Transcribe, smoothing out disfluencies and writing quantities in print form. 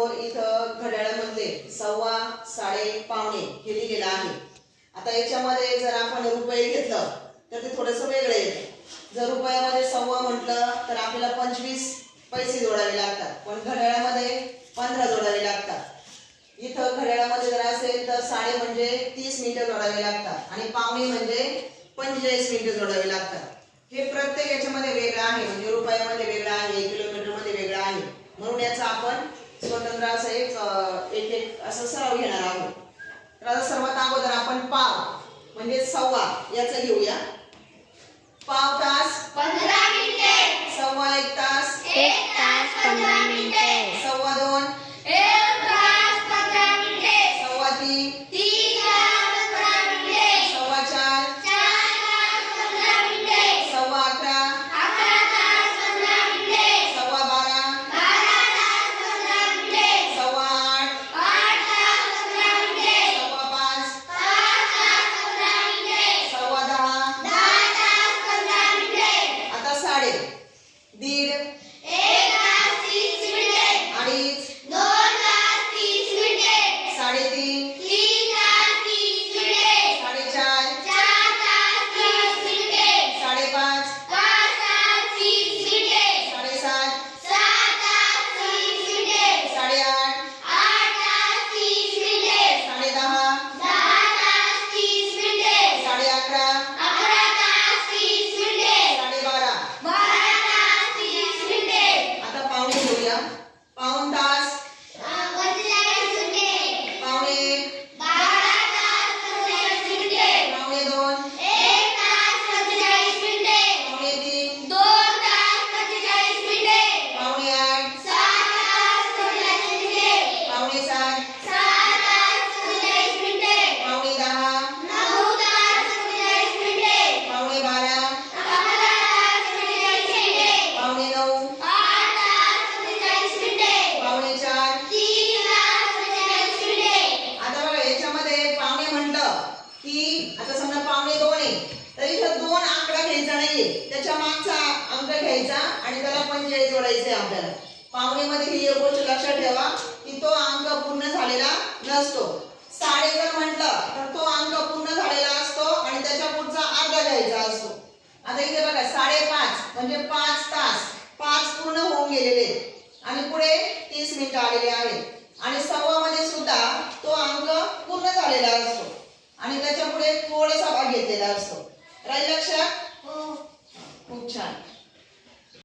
समोर इथं घड्याळामधले सव्वा, साडे, पावणे हे लिहिलेलं आहे. आता याच्यामध्ये जर आपण रुपये घेतलं तर ते थोडंसं वेगळं येतं. जर रुपयामध्ये सव्वा म्हटलं तर आपल्याला 25 पैसे जोडावे लागतात, पण घड्याळामध्ये 15 जोडावे लागतात. इथं घड्याळामध्ये जर असेल तर साडे म्हणजे 30 मिनिटं जोडावे लागतात आणि पावणे म्हणजे 45 मिनिटं जोडावे लागतात. हे प्रत्येक याच्यामध्ये वेगळं आहे, म्हणजे रुपयामध्ये वेगळं आहे, किलोमीटरमध्ये वेगळं आहे. म्हणून याचा आपण स्वतंत्र असं एक असं सराव घेणार आहोत. तर आता सर्वात अगोदर आपण पाव म्हणजे सव्वा याचं घेऊया. पाव तास 15 मिनिटे. सव्वा एक तास 1 तास 15 मिनिटे. सव्वा दोन 1 तास 15 मिनिटे. सव्वा तीन 3 तास 15 मिनिटे. सव्वा चार 4 तास 15 मिनिटे. सव्वा अकरा 11 तास 15 मिनिटे. सव्वा बारा 12 तास 15 मिनिटे. सव्वा आठ 8 तास 15 मिनिटे. सव्वा पाच 5 तास 15 मिनिटे. सव्वा दहा 10 तास 15 मिनिटे. आता साडे, दीड 1 तास 30 मिनिटे. अडीच 2 तास 30 मिनिटे. साडेतीन 3 तास 30 मिनिटे. साडेचार 4 तास 30 मिनिटे. साडेपाच 5 तास 30 मिनिटे. साडेसात 6 तास 30 मिनिटे. साडेआठ 8 तास 30 मिनिटे. साडेदहा 10 तास 30 मिनिटे. साडेअकरा 11 तास 30 मिनिटे. साडेबारा 12 तास 30 मिनिटे. आता पावणे घेऊया. पाऊण तास 45 मिनिटे. पावणे एक 12 तास 45 मिनिटे. पावणे दोन 1 तास 45 मिनिटे. पावणे तीन 2 तास 45 मिनिटे. पावणे आठ 7 तास 45 मिनिटे. पावणे सात 6 तास 45 मिनिटे. पावणे दहा 9 तास 45 मिनिटे. पावणे बारा 11 तास 45 मिनिटे. पावणे नऊ 8 तास 45 मिनिटे. पावणे चार 3 तास 45 मिनिटे. आता बघा याच्यामध्ये पावणे म्हटलं की आता समजा पावणे दोन आहे तर इथं दोन आकडा घ्यायचा नाहीये, त्याच्या मागचा अंक घ्यायचा आणि त्याला 45 जोडायचे आपल्याला. पावणे मध्ये ही एक गोष्ट लक्षात ठेवा की तो अंक पूर्ण झालेला नसतो. साडे जर म्हटलं तर तो अंक पूर्ण झालेला असतो आणि त्याच्या पुढचा अर्धा घ्यायचा असतो. आता इथे बघा 5:30 म्हणजे 5 तास 5 पूर्ण होऊन गेलेले आणि पुढे 30 मिनिटं आलेले आहेत. आणि सव्वा मध्ये सुद्धा तो अंक पूर्ण झालेला असतो आणि त्याच्या पुढे थोडासा भाग घेतलेला असतो. राहील लक्षात? हो. खूप छान.